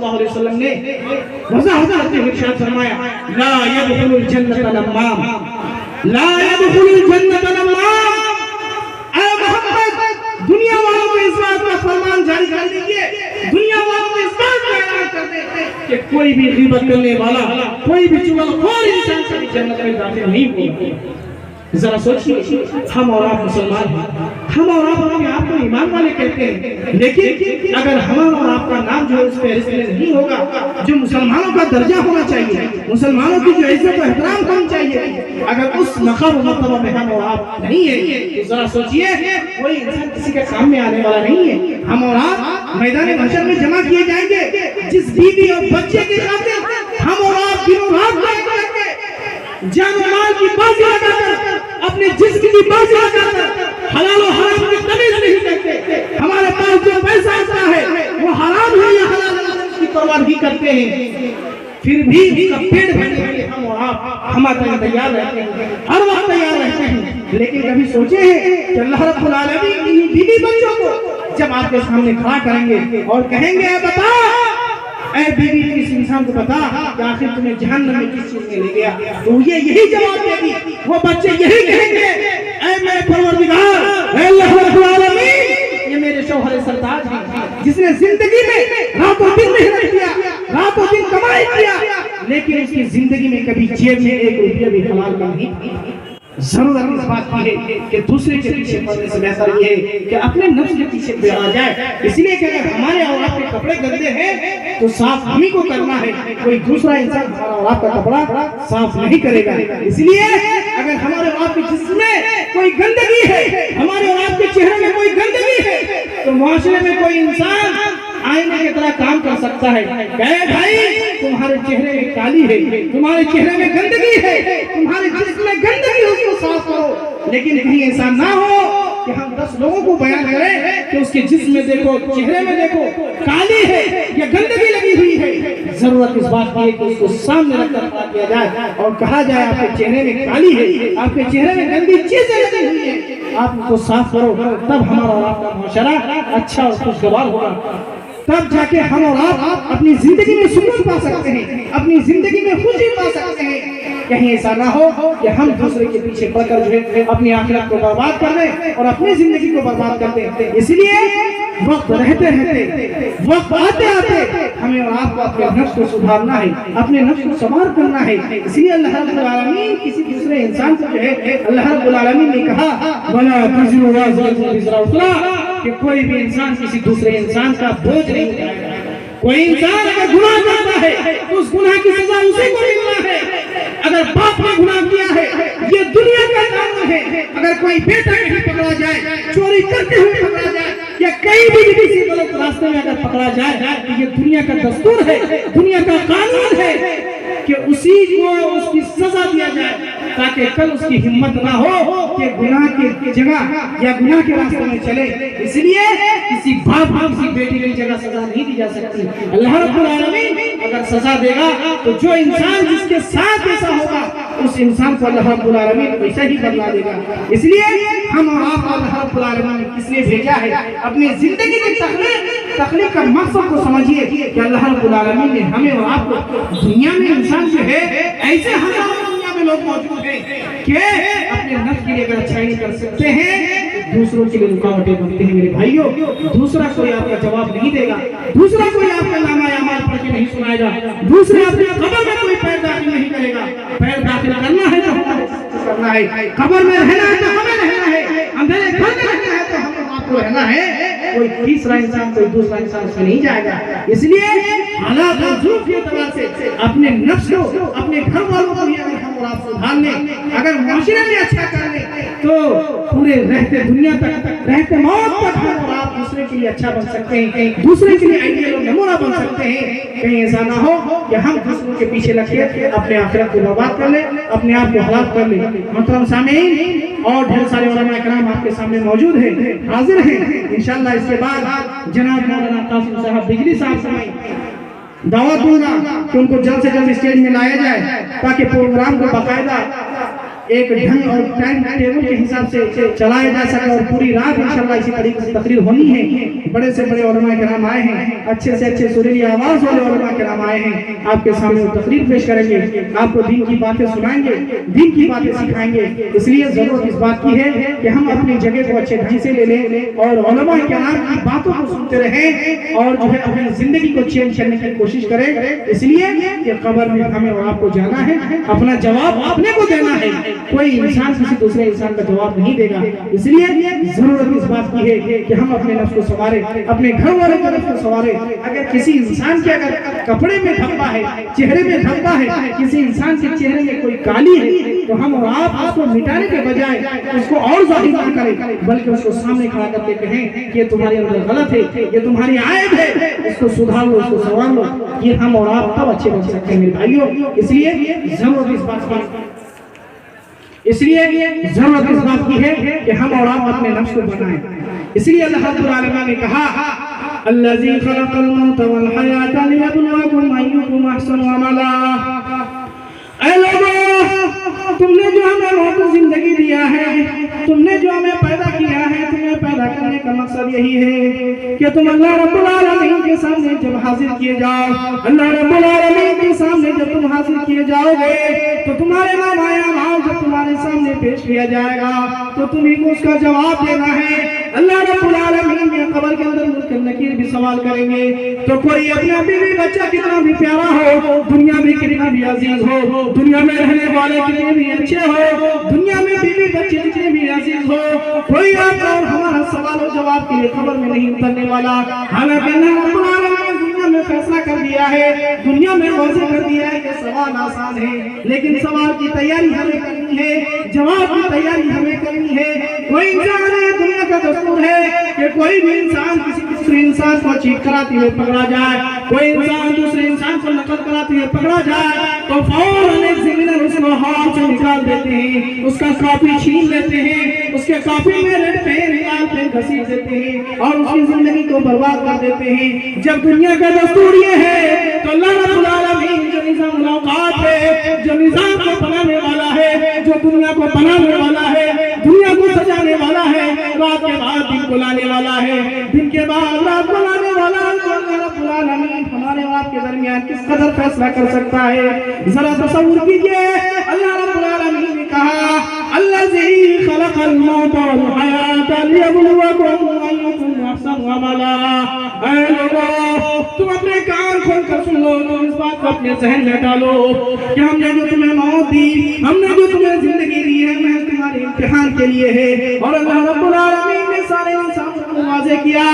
सल्लल्लाहु अलैहि वसल्लम ने वज़ाहत करते हुए इरशाद फरमाया, ला यदखुलुल जन्नत नम्माम, ला यदखुलुल जन्नत नम्माम। ऐ मोहम्मद, दुनिया वालों को इस बात का फरमान जारी कर दीजिए, दुनिया वालों को इस बात का ऐलान कर दे कि कोई भी ग़ीबत करने वाला, कोई भी चुगलखोर इंसान कभी जन्नत में दाखिल नहीं होगा। जरा सोचिए, हम और आप मुसलमान हैं, हम और आप अपने आप को ईमान वाले कहते हैं, लेकिन अगर हमारा और आपका नाम जो है उस फहरिस्त में नहीं होगा, जो मुसलमानों का दर्जा होना चाहिए, मुसलमानों की जो इज्जत और एहतराम होनी चाहिए, अगर उस मकाम और मर्तबा में हम और आप नहीं है, तो जरा सोचिए, कोई इंसान किसी के सामने आने वाला नहीं है। हम और आप मैदान महशर में जमा किए जाएंगे, जिस बीवी और बच्चे के खातिर हम और आप दिनों रात जान और माल की बाजी लगाकर, अपने जिस्म की बाजी लगाकर हलाल और हराम की तमीज नहीं करते। हमारे पास जो पैसा आता है वो हराम है या हलाल है उसकी परवाह नहीं करते हैं, फिर भी उसका पेट भरने के लिए हम और आप हमारे तैयार रहते हैं, हर वक्त तैयार रहते हैं। लेकिन कभी सोचे हैं कि अल्लाह रब्बुल आलमीन इन बीवी बच्चों को जब आपके सामने खड़ा करेंगे और कहेंगे, बता ऐ बीवी, इस इंसान को बता कि आखिर तुम्हें जहन्नम में किस चीज में ले गया, तो ये यही जवाब देगी, वो बच्चे यही कहेंगे, ऐ मेरे परवरदिगार, ऐ अल्लाह रब्बुल आलमीन, ये मेरे शौहर सरताज हैं जिसने जिंदगी में रातों दिन मेहनत किया, रातों दिन कमाई किया, लेकिन उसकी जिंदगी में कभी जेब में एक रुपया भी हलाल का नहीं। जरूरत इस बात की है कि दूसरे के पीछे पड़ने से बेहतर ये है कि अपने नफ्स के पीछे पड़ा जाए। इसलिए कि अगर हमारे और आपके कपड़े गंदे हैं तो साफ हम ही को करना है, कोई दूसरा इंसान हमारा और आपका कपड़ा साफ नहीं करेगा। इसलिए अगर हमारे और आपके जिस्म में कोई गंदगी है, हमारे और आपके चेहरे में कोई गंदगी है, तो मुआशरे में कोई इंसान आईने की तरह काम कर सकता है। कहे भाई तुम्हारे चेहरे में काली है, तुम्हारे चेहरे में गंदगी है, तुम्हारे जिस्म में गंदगी है, उसको साफ करो। लेकिन कहीं ऐसा ना हो कि हम 10 लोगों को बयान करें कि उसके जिस्म में देखो, चेहरे में देखो, काली है या गंदगी लगी हुई है। जरूरत इस बात की है कि उसको सामने रखकर खड़ा किया जाए और कहा जाए आपके चेहरे में काली है, आपके चेहरे में गंदी चीजें लगी हुई है, आप उसको साफ करो, तब हमारा और आपका मुआशरा अच्छा और खुशगवार होगा। तब जाके हम और आप अपनी जिंदगी में सुकून पा सकते हैं, अपनी जिंदगी में खुशी पा सकते हैं। कहीं ऐसा ना हो कि हम दूसरे के पीछे पड़कर जो है अपनी आखिरत को बर्बाद कर दें और अपनी जिंदगी को बर्बाद कर दें। इसलिए वक्त रहते रहते, वक्त आते आते हमें और आपको अपने नफ्स को सुधारना है, अपने नफ्स को संवार करना है। इसलिए अल्लाह रब्बुल आलमीन किसी दूसरे इंसान को जो है, अल्लाह रब्बुल आलमीन ने कहा, वला तज़िरु वाज़िरतुन विज़रा उख़रा, कि कोई भी इंसान किसी दूसरे इंसान का बोझ नहीं उठाएगा। कोई इंसान अगर गुनाह करता है तो उस गुनाह की सजा उसे को मिलना है। अगर बाप ने गुनाह किया है, ये दुनिया का कानून है। अगर कोई बेटा कहीं पकड़ा जाए, चोरी करते हुए पकड़ा जाए या कहीं भी किसी गलत रास्ते में अगर पकड़ा जाए, तो ये दुनिया का दस्तूर है, दुनिया का कानून है कि उसी को उसकी सजा दिया जाए, ताकि कल उसकी हिम्मत ना हो कि गुनाह की जगह या गुनाह के रास्ते में चले। इसलिए किसी बाप को किसी बेटी की जगह सजा नहीं दी जा सकती। अल्लाह रब्बुल आलमीन अगर सजा देगा तो जो इंसान जिसके साथ ऐसा होगा उस इंसान को अल्लाह रब्बुल आलमीन वैसा ही बदला देगा। इसलिए हम और आप अल्लाह रब्बुल आलमीन ने किस लिए भेजा है, अपनी जिंदगी की तखलीक का मकसद को समझिए कि अल्लाह रब्बुल आलमीन ने हमें और आपको दुनिया में इंसान जो है ऐसे हजारों दुनिया में लोग मौजूद हैं कि अपने नफ्स के लिए अगर अच्छाई नहीं कर सकते हैं, दूसरों के लिए रुकावटें बनते हैं। मेरे भाइयों, दूसरा कोई आपका जवाब नहीं देगा, दूसरा कोई आपका नामा अमाल पढ़ के नहीं सुनाएगा, दूसरे अपने कब्र में कोई पैर दाखिल नहीं करेगा। पैर दाखिल करना है तो हमें करना है, कब्र में रहना है तो हमें रहना है, अंधेरे घर में रहना है तो हमें आपको रहना है। कोई तीसरा इंसान, कोई दूसरा इंसान उसमें नहीं जाएगा। इसलिए हालात और ज़रूरत के एतबार से अपने नफ्स को, अपने घर वालों को भी अगर हम और आप सुधार लें, अगर माशरे में अच्छा कर लें, तो पूरे रहते दुनिया तक, रहते मौत तक हम और आप दूसरे के लिए अच्छा बन सकते हैं, दूसरे के लिए आइडियल और नमूना बन सकते हैं। कहीं ऐसा ना हो कि हम दूसरों के पीछे लग के अपने आखिरत को बर्बाद कर ले, अपने आप को हलाक कर ले। मोहतरम सामीन, और ढेर सारे उलमा इकराम आपके सामने मौजूद हैं, हाजिर हैं। इंशाअल्लाह इसके बाद जनाब मौलाना कासिम साहब बिजली साहब से दावत दूंगा कि उनको जल्द से जल्द स्टेज में लाया जाए ताकि प्रोग्राम को बाकायदा एक ढंग और टाइम टेबल के हिसाब से चलाया जा सके और पूरी रात इंशाल्लाह इसी तरीके से तकरीर होनी है। बड़े से बड़े उलमा किराम आए हैं, अच्छे से अच्छे सुरीली आवाज वाले उलमा किराम आए हैं, आपके सामने तकरीर पेश करेंगे, आपको दीन की बातें सुनाएंगे, दीन की बातें सिखाएंगे। इसलिए जरूरत इस बात की है कि हम अपनी जगह को अच्छे ढंग से ले लें और उलमा किराम की बातों को सुनते रहें और जो है अपनी जिंदगी को चेंज करने की कोशिश करें। इसलिए कि कब्र में हमें और आपको जाना है, अपना जवाब अपने को देना है, कोई इंसान किसी दूसरे इंसान का जवाब नहीं देगा। इसलिए जरूरत इस बात की है कि हम अपने नफ्स को संवारे, अपने घर वाले का नफ्स को संवारे। अगर किसी इंसान के अगर कपड़े में धब्बा है, चेहरे में धब्बा है, किसी इंसान के चेहरे में कोई काली है, तो हम और आप उसको मिटाने के बजाय उसको और जाहिर ना करें, बल्कि उसको सामने खड़ा करके कहें कि ये तुम्हारे अंदर गलत है, ये तुम्हारी आयब है, इसको सुधार लो, इसको संवार लो। ये हम और आप तब अच्छे बन सकते हैं मेरे भाइयों। इसलिए जरूरत इस बात की है कि हम और आप अपने नफ्स को बनाएं। इसलिए अल्लाह रब्बुल आलमीन ने कहा अल्लज़ी खलक़ल मौत वल हयात लियब्लुवकुम अय्युकुम अहसनु अमला। ऐ लोगों, तुमने जो हमें मौत जिंदगी दिया है, तुमने जो हमें पैदा किया है, तुम्हें पैदा करने का मकसद यही है कि तुम अल्लाह रब्बुल आलमीन के सामने जब हाजिर किए जाओ, अल्लाह रब्बुल आलमीन के सामने जब तुम हाजिर किए जाओगे तो तुम्हारे नामाया अमाल जब तुम्हारे सामने पेश किया जाएगा तो तुम्हीं को उसका जवाब देना है। अल्लाह रब्बुल आलमीन के कब्र के अंदर मुनकर नकीर भी सवाल करेंगे। तो कोई अपना बीवी बच्चा कितना भी प्यारा हो, दुनिया में कितना भी अजीज हो, दुनिया में रहने वाले कितने भी अच्छे हो, दुनिया में बीवी बच्चे कितने भी अजीज हो, कोई आपका और हमारा सवाल और जवाब के लिए कब्र में नहीं उतरने वाला। हालांकि अल्लाह रब्बुल आलमीन दुनिया में फैसला कर दिया है, दुनिया में वाज़ेह कर दिया है कि सवाल आसान है, लेकिन सवाल की तैयारी हमें करनी है, जवाब की तैयारी हमें करनी है। कोई इंसान है, दुनिया का दस्तूर है कि कोई भी इंसान किसी दूसरे इंसान को चीट कराते हुए पकड़ा जाए, कोई इंसान दूसरे इंसान को नकल कराते हुए पकड़ा जाए तो फौरन एक जिम्मेदार उसको हाथ से निकाल देते हैं, उसका कॉपी छीन लेते हैं, उसके कॉपी में रेड पेन लाल पेन घसीट देते हैं और उसकी जिंदगी को बर्बाद कर देते हैं। जब दुनिया का दस्तूर ये है तो अल्लाह रब्बुल आलमीन जो निज़ाम मुलाकात है, जो निज़ाम को बनाने वाला है, जो दुनिया को बनाने वाला है, दुनिया को सजाने वाला है, रात के बाद दिन को लाने वाला है, दिन के बाद रात को लाने वाला है, तो अल्लाह रब्बुल आलमीन हमारे और आपके दरमियान किस कदर फैसला कर सकता है। जरा तसव्वुर कीजिए, अल्लाह रब्बुल आलमीन ने कहा अल्लज़ी खलक़ल मौत वल हयात लियब्लुवकुम अय्युकुम अहसनु अमला। ऐ लोगों, तुम अपने कान खोल कर सुन लो, तुम इस बात को अपने ज़हन में डालो कि हमने जो तुम्हें मौत दी, हमने जो तुम्हें जिंदगी दी है, मैं तुम्हारे इम्तिहान के लिए है। और अल्लाह रब्बुल आलमीन ने सारे इंसानों को वाज़ेह किया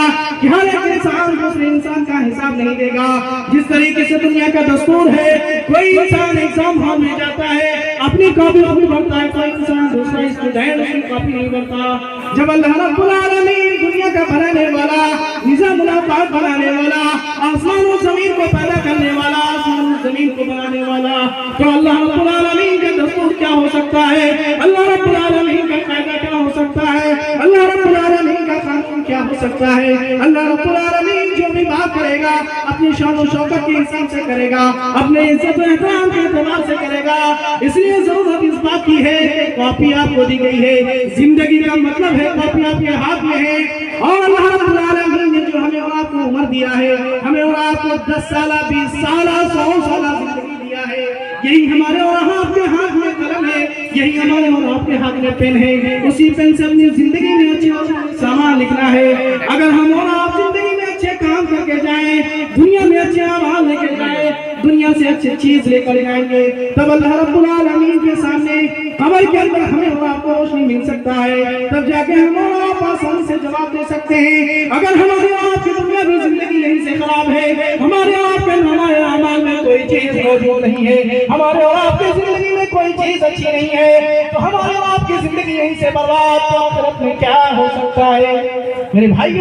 कि हर एक इंसान दूसरे इंसान का हिसाब नहीं देगा। जिस तरीके से दुनिया का दस्तूर है, कोई इंसान एग्जाम हॉल में जाता है, अपनी कॉपी अपनी भरता है, कोई इंसान दूसरा स्टूडेंट अपनी कॉपी नहीं भरता। जब अल्लाह रब्बुल आलमीन दुनिया का बनाने वाला, निज़ाम मुलाकात बनाने वाला, आसमान और जमीन को पैदा करने वाला, आसमान और जमीन को बनाने वाला, तो अल्लाह रब्बुल आलमीन का दस्तूर क्या हो सकता है, अल्लाह रब्बुल आलमीन का कायदा क्या हो सकता है, अल्लाह रब्बुल आलमीन का कानून क्या हो सकता है। अल्लाह रब्बुल आलमीन जो भी बात करेगा अपनी शान और शौकत के हिसाब से करेगा, अपने इज्जत और एहतराम के एतबार से करेगा। इसलिए जरूरत इस बात की है, कॉपी आपको दी गई है, जिंदगी का मतलब है कॉपी आपके हाथ में है। और अल्लाह रब्बुल आलमीन ने जो हमें और आपको उम्र दिया है, हमें और आपको 10 साल 20 साल 100 साल जिंदगी दिया है, यही हमारे और आपके हाथ में कलम है, यही हमारे और आपके हाथ में पेन है। उसी पेन से अपनी जिंदगी में अच्छे सामान लिखना है। अगर हम और आप जिंदगी में अच्छे काम करके जाएं, दुनिया में अच्छे अमाल लेके जाएं, दुनिया से अच्छी चीज लेकर जाएंगे, तब अल्लाह रब्बुल आलमीन के सामने कब्र के अंदर हमें और आपको रोशनी मिल सकता है। तब जाके हम और आप आसानी से जवाब दे सकते हैं। अगर हमारे और आपकी दुनिया की जिंदगी यहीं से खराब है, हमारे और आपके हमारे अमाल में कोई चीज मौजूद नहीं है, हमारे और आपकी जिंदगी में कोई चीज अच्छी नहीं है, तो हमारे और आपकी जिंदगी यहीं से बर्बाद, तो आखिरत में क्या हो सकता है। मेरे भाई,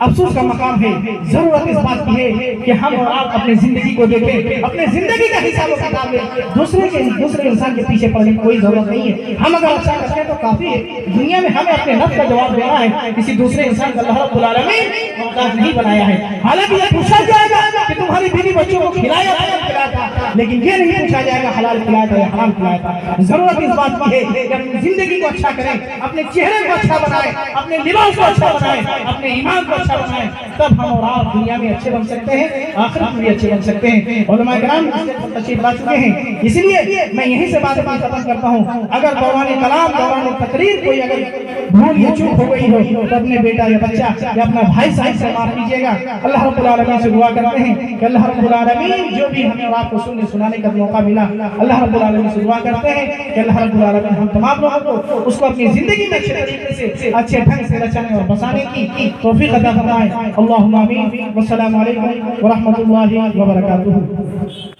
अफसोस का मकाम है। जरूरत इस बात की है कि हम और आप अपनी जिंदगी को देखें, अपने जिंदगी का हिसाब किताब लें। दूसरे इंसान के पीछे पड़ने की कोई जरूरत नहीं है। हम अगर अच्छा करते हैं तो काफी है। दुनिया में हमें अपने नफ्स का जवाब देना है, किसी दूसरे इंसान का अल्लाह रब्बुल आलमीन मोहताज नहीं बनाया है। हालांकि ये पूछा जाएगा कि तुम्हारी बीवी बच्चों को खिलाया था, लेकिन ये नहीं पूछा जाएगा हलाल खिलाया था या हराम खिलाया था। जरूरत इस बात की है कि अपनी जिंदगी को अच्छा करें, अपने चेहरे को अच्छा बनाए, अपने लिबास को अच्छा बनाए, अपने ईमान को अच्छा बनाए, तब हम और आप दुनिया में अच्छे बन सकते हैं, आखिरत में भी अच्छे बन सकते हैं। उलमा किराम तशरीफ ला चुके हैं, इसलिए मैं यहीं से बात खत्म करता हूँ। अगर दौरान कलाम दौरान तकरीर कोई अगर भूल या चूक हो गई हो तो अपने बेटा या बच्चा या अपना भाई साहब से माफ कीजिएगा। अल्लाह रब्बुल आलमीन से दुआ करते हैं कि अल्लाह रब्बुल आलमीन जो भी हमें और आपको सुनने सुनाने का मौका मिला, अल्लाह रब्बुल आलमीन से दुआ करते हैं कि अल्लाह रब्बुल आलमीन हम तमाम लोगों को उसको अपनी जिंदगी में अच्छे तरीके से अच्छे ढंग से रचने और बसाने की तौफीक अता फरमाए। अल्लाहुम्मा आमीन। वस्सलामु अलैकुम व रहमतुल्लाहि व बरकातुहू।